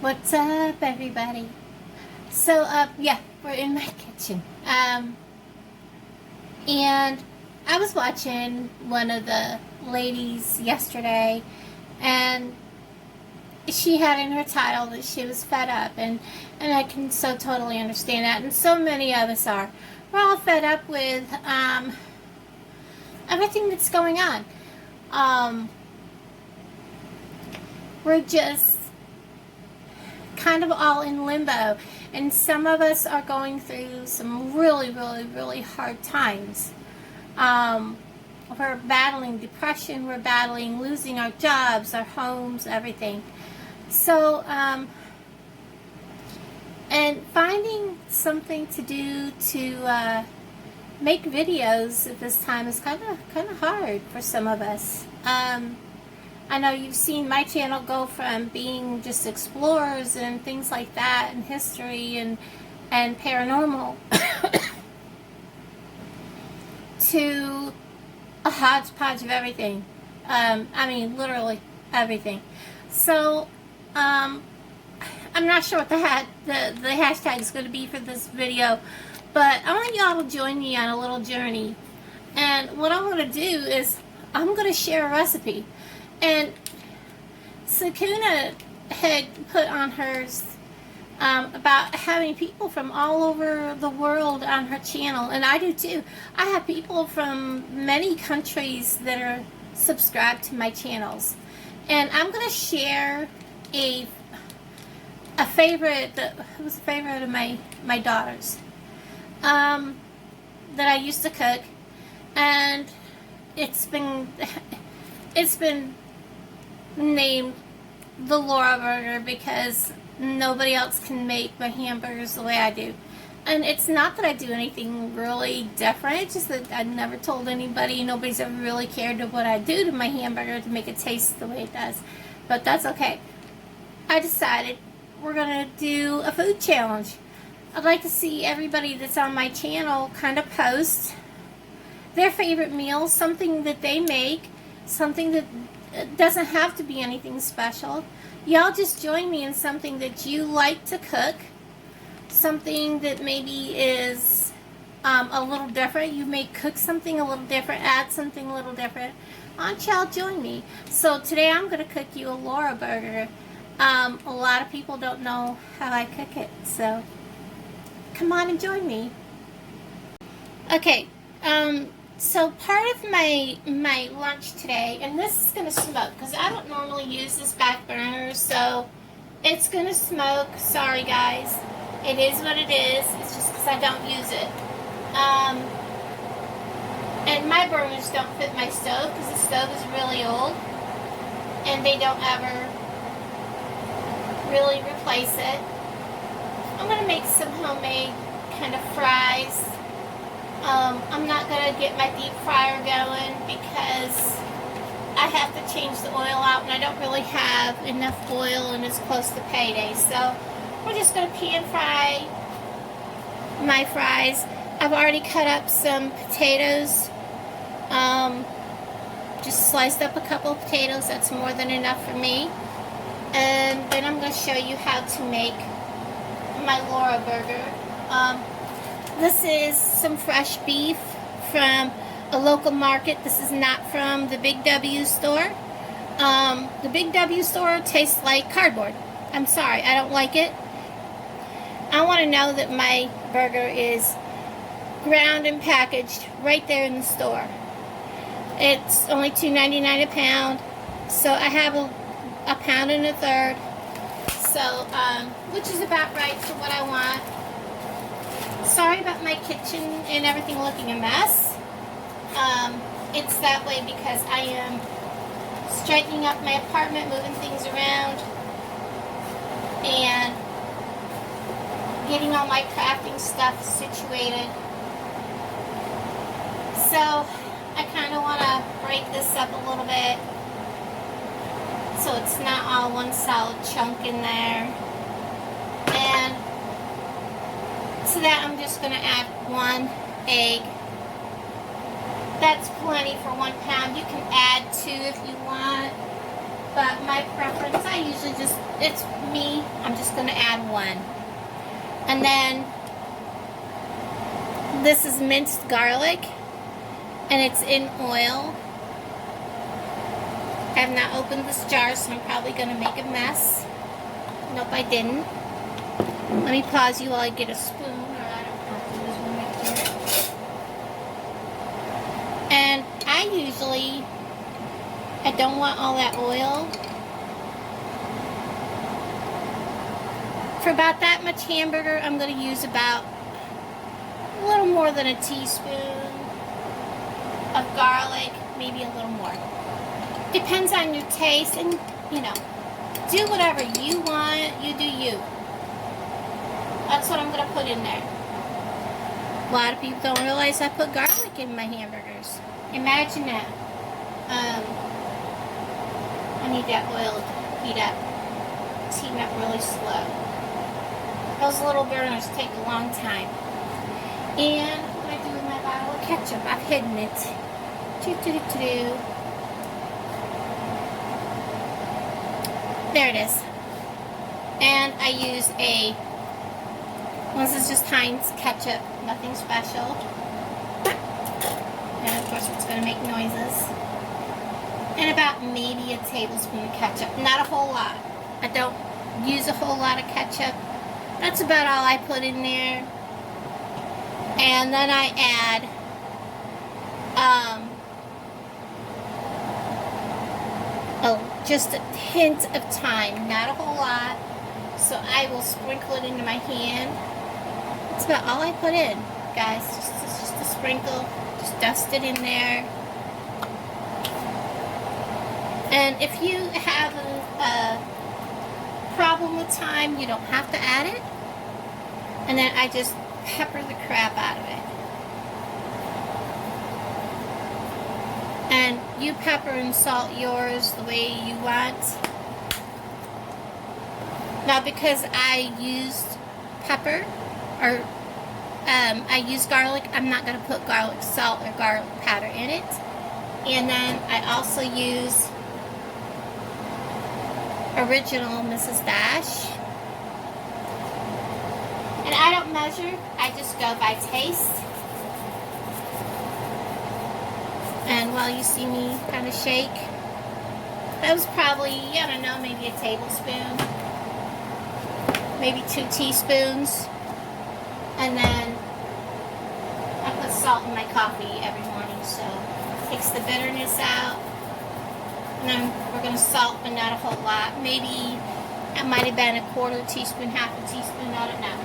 What's up, everybody? So, yeah, we're in my kitchen. And I was watching one of the ladies yesterday, and she had in her title that she was fed up, and I can so totally understand that, and so many of us are. We're all fed up with everything that's going on. We're just kind of all in limbo, and some of us are going through some really hard times. We're battling depression, we're battling losing our jobs, our homes, everything. So and finding something to do to make videos at this time is kind of hard for some of us. I know you've seen my channel go from being just explorers and things like that, and history and paranormal, to a hodgepodge of everything. I mean, literally everything. So, I'm not sure what the hashtag is going to be for this video, but I want y'all to join me on a little journey. And what I'm going to do is I'm going to share a recipe. And Sakuna had put on hers about having people from all over the world on her channel, and I do too. I have people from many countries that are subscribed to my channels, and I'm going to share a favorite that was a favorite of my daughter's that I used to cook, and it's been named the Laura Burger because nobody else can make my hamburgers the way I do. And it's not that I do anything really different, it's just that I never told anybody, nobody's ever really cared to what I do to my hamburger to make it taste the way it does. But that's okay. I decided we're gonna do a food challenge. I'd like to see everybody that's on my channel kind of post their favorite meals, something that they make, something that it doesn't have to be anything special. Y'all just join me in something that you like to cook, something that maybe is a little different. You may cook something a little different, add something a little different. Why don't y'all join me? So today I'm going to cook you a Laura Burger. A lot of people don't know how I cook it, so come on and join me. Okay, so part of my lunch today, and this is going to smoke because I don't normally use this back burner, so it's going to smoke. Sorry guys, it is what it is. It's just because I don't use it. And my burners don't fit my stove because the stove is really old and they don't ever really replace it. I'm going to make some homemade kind of fries. I'm not going to get my deep fryer going because I have to change the oil out and I don't really have enough oil and it's close to payday. So we're just going to pan fry my fries. I've already cut up some potatoes. Just sliced up a couple of potatoes. That's more than enough for me. And then I'm going to show you how to make my Laura Burger. This is some fresh beef from a local market. This is not from the Big W store. The Big W store tastes like cardboard. I'm sorry, I don't like it. I want to know that my burger is ground and packaged right there in the store. It's only $2.99 a pound, so I have a pound and a third. So, which is about right for what I want. Sorry about my kitchen and everything looking a mess. It's that way because I am straightening up my apartment, moving things around, and getting all my crafting stuff situated. So I kind of want to break this up a little bit so it's not all one solid chunk in there. And to that I'm just going to add 1 egg. That's plenty for 1 pound. You can add 2 if you want. But my preference, I usually just, it's me, I'm just going to add one. And then this is minced garlic, and it's in oil. I have not opened this jar, so I'm probably going to make a mess. Nope, I didn't. Let me pause you while I get a spoon. Or I don't have to, there's one right here. And I usually, I don't want all that oil. For about that much hamburger, I'm going to use about a little more than a teaspoon of garlic, maybe a little more. Depends on your taste, and you know, do whatever you want, you do you. That's what I'm going to put in there. A lot of people don't realize I put garlic in my hamburgers. Imagine that. I need that oil to heat up. It's heating up really slow. Those little burners take a long time. And what do I do with my bottle of ketchup? I've hidden it. There it is. And I use this is just Heinz ketchup, nothing special. And of course it's going to make noises. And about maybe a tablespoon of ketchup. Not a whole lot. I don't use a whole lot of ketchup. That's about all I put in there. And then I add just a hint of thyme, not a whole lot. So I will sprinkle it into my hand. That's about all I put in, guys. Just a sprinkle. Just dust it in there. And if you have a problem with thyme, you don't have to add it. And then I just pepper the crap out of it. And you pepper and salt yours the way you want. Now, because I used pepper, or I used garlic, I'm not going to put garlic salt or garlic powder in it. And then I also use original Mrs. Dash. And I don't measure, I just go by taste. And while you see me kind of shake, that was probably, I don't know, maybe a tablespoon, maybe 2 teaspoons. And then I put salt in my coffee every morning, so it takes the bitterness out. And then we're going to salt, but not a whole lot. Maybe it might have been a 1/4 teaspoon, 1/2 teaspoon, I don't know.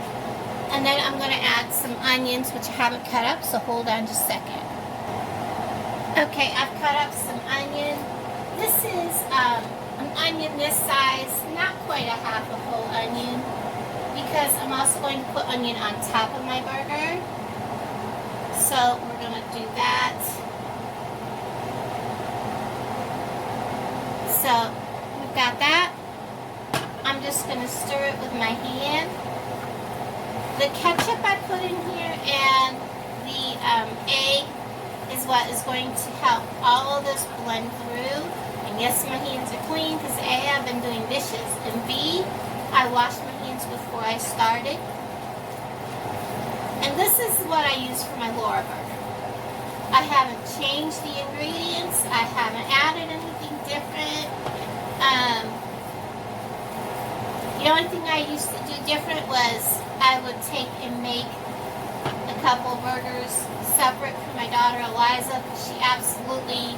And then I'm going to add some onions, which I haven't cut up, so hold on just a second. Okay, I've cut up some onion. This is an onion this size, not quite a 1/2 a whole onion, because I'm also going to put onion on top of my burger. So we're going to do that. So we've got that. I'm just going to stir it with my hand. The ketchup I put in here and the egg is what is going to help all of this blend through. And yes, my hands are clean because A, I've been doing dishes, and B, I washed my hands before I started. And this is what I use for my Laura burger. I haven't changed the ingredients. I haven't added anything different. The only thing I used to do different was I would take and make a couple burgers separate for my daughter Eliza. She absolutely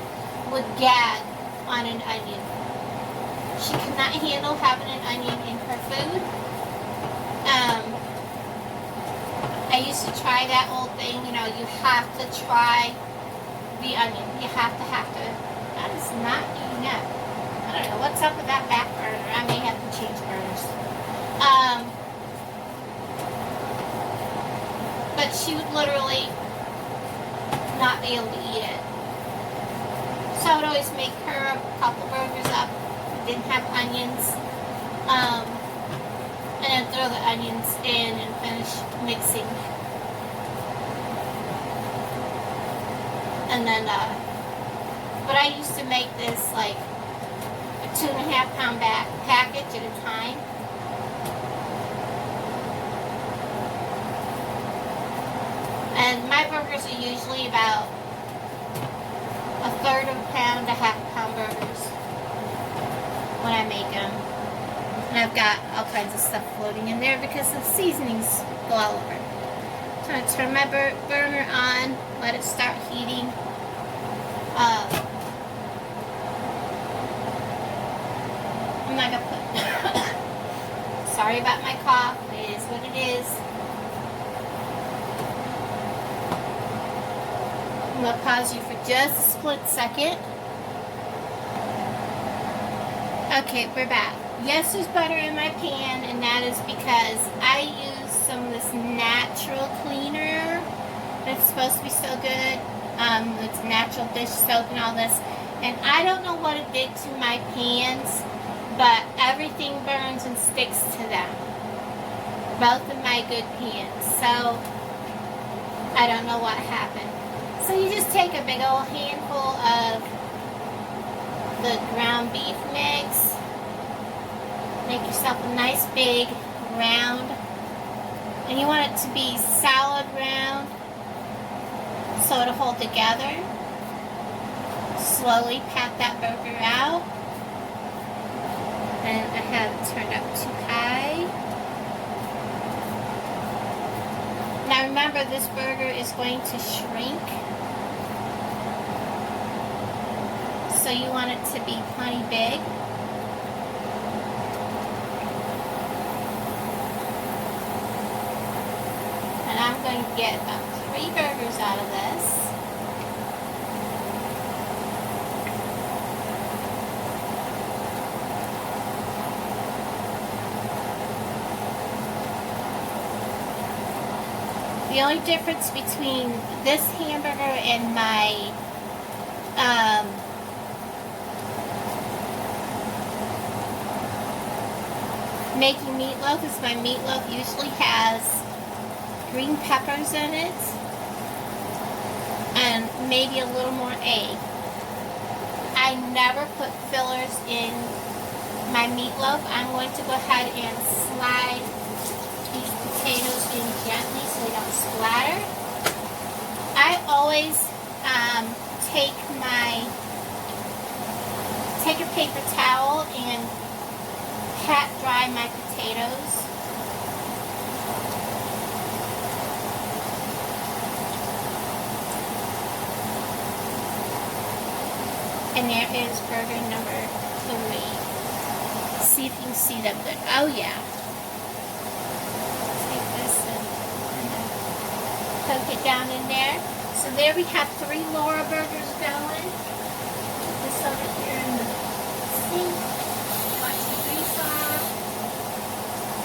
would gag on an onion. She could not handle having an onion in her food. I used to try that old thing, you know, you have to try the onion. You have to. That is not eating up. I don't know what's up with that back burner. I may have to change burners. But she would literally not be able to eat it. So I would always make her a couple burgers up that didn't have onions. And then throw the onions in and finish mixing. And then, but I used to make this like a 2.5 pound package at a time. And my burgers are usually about 1/3 of a pound to 1/2 pound burgers when I make them. And I've got all kinds of stuff floating in there because the seasonings go all over. So I'm going to turn my burner on, let it start heating. I'm not going to put... Sorry about my cough. It is what it is. I'm going to pause you for just a split second. Okay, we're back. Yes, there's butter in my pan, and that is because I use some of this natural cleaner that's supposed to be so good. It's natural dish soap and all this. And I don't know what it did to my pans, but everything burns and sticks to them. Both of my good pans. So, I don't know what happened. So you just take a big old handful of the ground beef mix. Make yourself a nice big round. And you want it to be solid round so it'll hold together. Slowly pat that burger out. And I have it turned up too high. Now remember, this burger is going to shrink. So you want it to be plenty big. And I'm going to get about 3 burgers out of this. The only difference between this hamburger and my making meatloaf is my meatloaf usually has green peppers in it and maybe a little more egg. I never put fillers in my meatloaf. I'm going to go ahead and slide these potatoes in gently so they don't splatter. I always take a paper towel and pat dry my potatoes. And there is burger number 3. See if you can see them good. Oh yeah. Take this and poke it down in there. So there we have 3 Laura burgers going. Put this over here in the sink. Watch the grease off.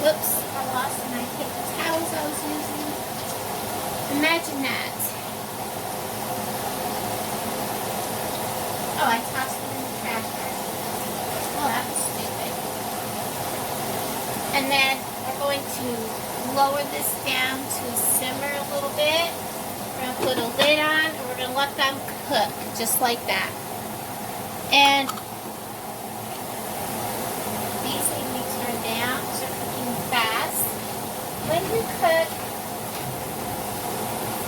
Whoops, I lost my paper towels I was using. Imagine that. Oh, I tossed them in the trash can. Oh, that was stupid. And then we're going to lower this down to simmer a little bit. We're going to put a lid on and we're going to let them cook just like that. And these need to be turned down because they're cooking fast. When you cook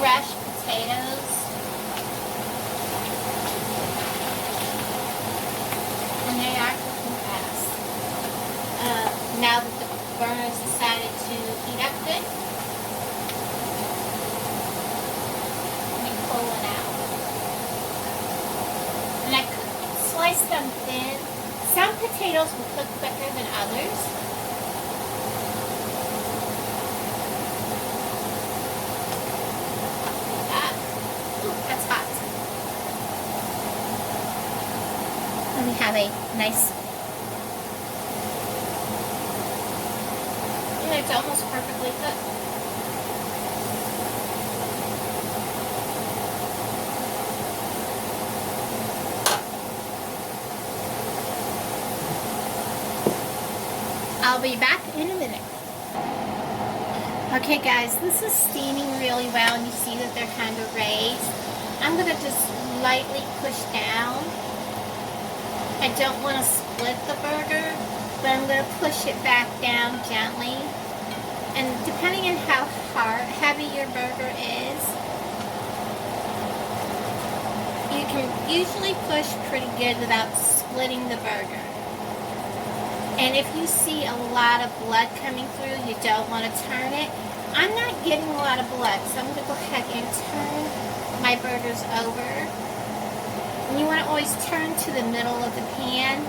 fresh potatoes, and they are cooking fast. Now that the burner's decided to heat up good, let me pull it out. And I slice them thin. Some potatoes will cook quicker than others. That's hot. And we have a nice, it's almost perfectly cooked. I'll be back in a minute. Okay guys, this is steaming really well and you see that they're kind of raised. I'm going to just lightly push down. I don't want to split the burger, but I'm going to push it back down gently. And depending on how heavy your burger is, you can usually push pretty good without splitting the burger. And if you see a lot of blood coming through, you don't want to turn it. I'm not getting a lot of blood, so I'm going to go ahead and turn my burgers over. And you want to always turn to the middle of the pan.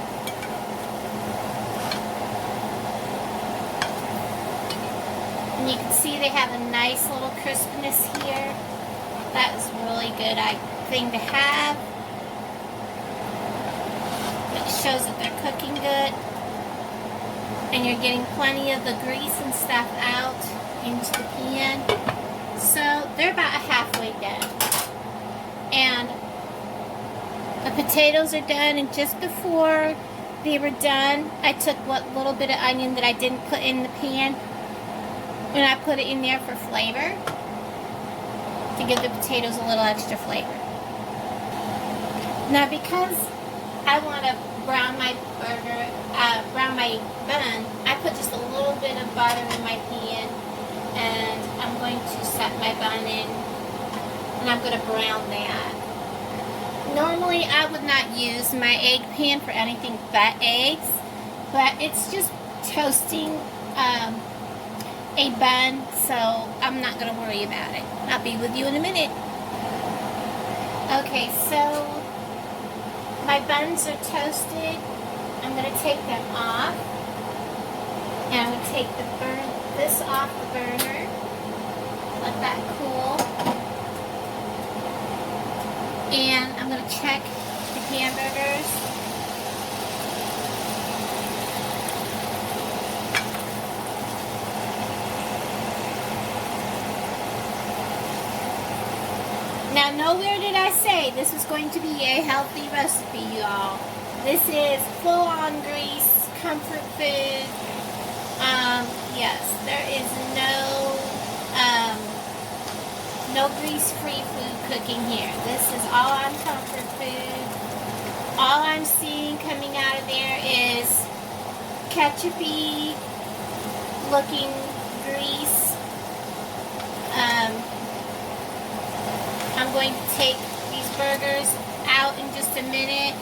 And you can see they have a nice little crispness here. That is a really good thing to have. It shows that they're cooking good. And you're getting plenty of the grease and stuff out into the pan. So they're about halfway done. And the potatoes are done, and just before they were done, I took what little bit of onion that I didn't put in the pan, and I put it in there for flavor, to give the potatoes a little extra flavor. Now, because I want to brown my bun, I put just a little bit of butter in my pan, and I'm going to set my bun in, and I'm going to brown that. Normally, I would not use my egg pan for anything but eggs, but it's just toasting a bun, so I'm not going to worry about it. I'll be with you in a minute. Okay, so my buns are toasted. I'm going to take them off, and I'm going to take this off the burner, let that cool, and I'm going to check the hamburgers. Now, nowhere did I say this was going to be a healthy recipe, y'all. This is full-on grease, comfort food. Yes, there is no grease-free food cooking here. This is all on comfort food. All I'm seeing coming out of there is ketchup-y looking grease. I'm going to take these burgers out in just a minute.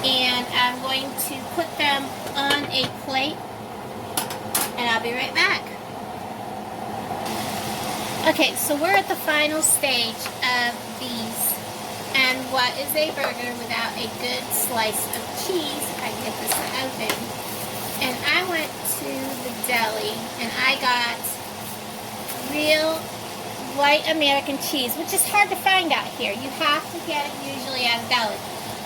And I'm going to put them on a plate, and I'll be right back. Okay, so we're at the final stage of these. And what is a burger without a good slice of cheese? If I can get this open. And I went to the deli, and I got real white American cheese, which is hard to find out here. You have to get it usually at a deli.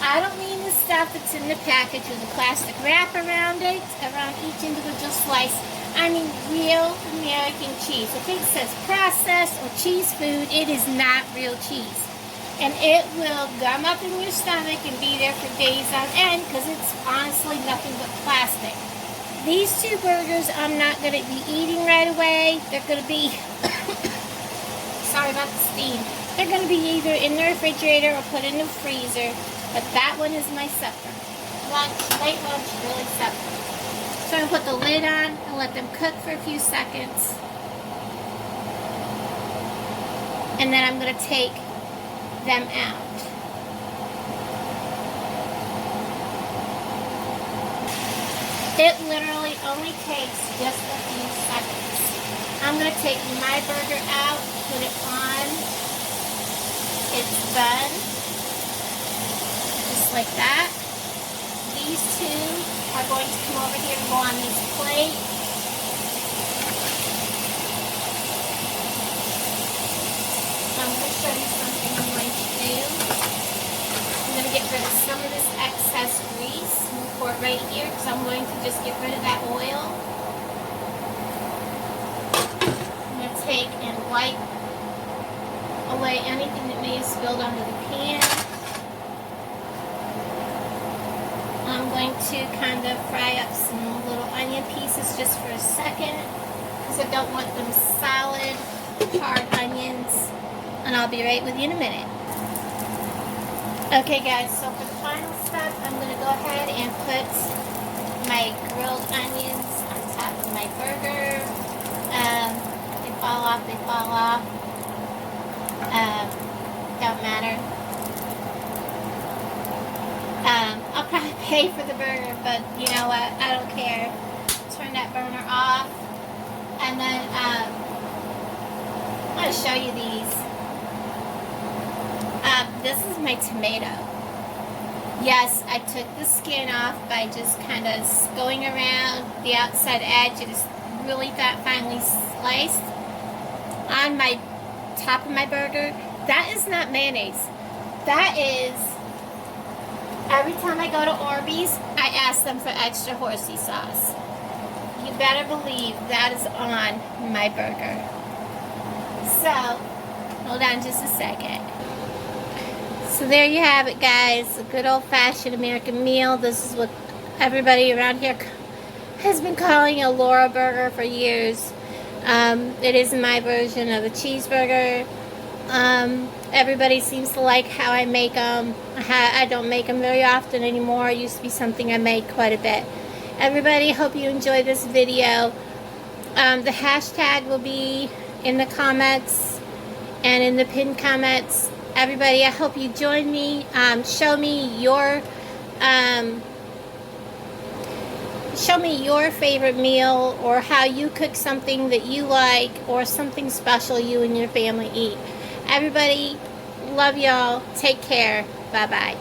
I don't mean the stuff that's in the package with a plastic wrap around it, around each individual slice. I mean real American cheese. If it says processed or cheese food, it is not real cheese. And it will gum up in your stomach and be there for days on end because it's honestly nothing but plastic. These two burgers I'm not going to be eating right away. They're going to be, sorry about the steam. They're going to be either in the refrigerator or put in the freezer. But that one is my supper. Late lunch, really supper. So I'm going to put the lid on and let them cook for a few seconds. And then I'm going to take them out. It literally only takes just a few seconds. I'm going to take my burger out, put it on its bun. Like that. These two are going to come over here and go on this plate. So I'm going to show you something I'm going to do. I'm going to get rid of some of this excess grease. I'm going to pour it right here because I'm going to just get rid of that oil. I'm going to take and wipe away anything that may have spilled onto the pan. I'm going to kind of fry up some little onion pieces just for a second because I don't want them solid, hard onions. And I'll be right with you in a minute. Okay guys, so for the final step, I'm going to go ahead and put my grilled onions on top of my burger. They fall off, they fall off. Don't matter. I'll probably pay for the burger, but you know what, I don't care. Turn that burner off. And then, I'm going to show you these. This is my tomato. Yes, I took the skin off by just kind of going around the outside edge. It is really that finely sliced on my top of my burger. That is not mayonnaise. That is, every time I go to Arby's, I ask them for extra horsey sauce. You better believe that is on my burger. So, hold on just a second. So there you have it, guys. A good old-fashioned American meal. This is what everybody around here has been calling a Laura burger for years. It is my version of a cheeseburger. Everybody seems to like how I make them. I don't make them very often anymore. It used to be something I made quite a bit. Everybody, hope you enjoyed this video. The hashtag will be in the comments and in the pinned comments. Everybody, I hope you join me. Show me your favorite meal, or how you cook something that you like, or something special you and your family eat. Everybody, love y'all. Take care. Bye-bye.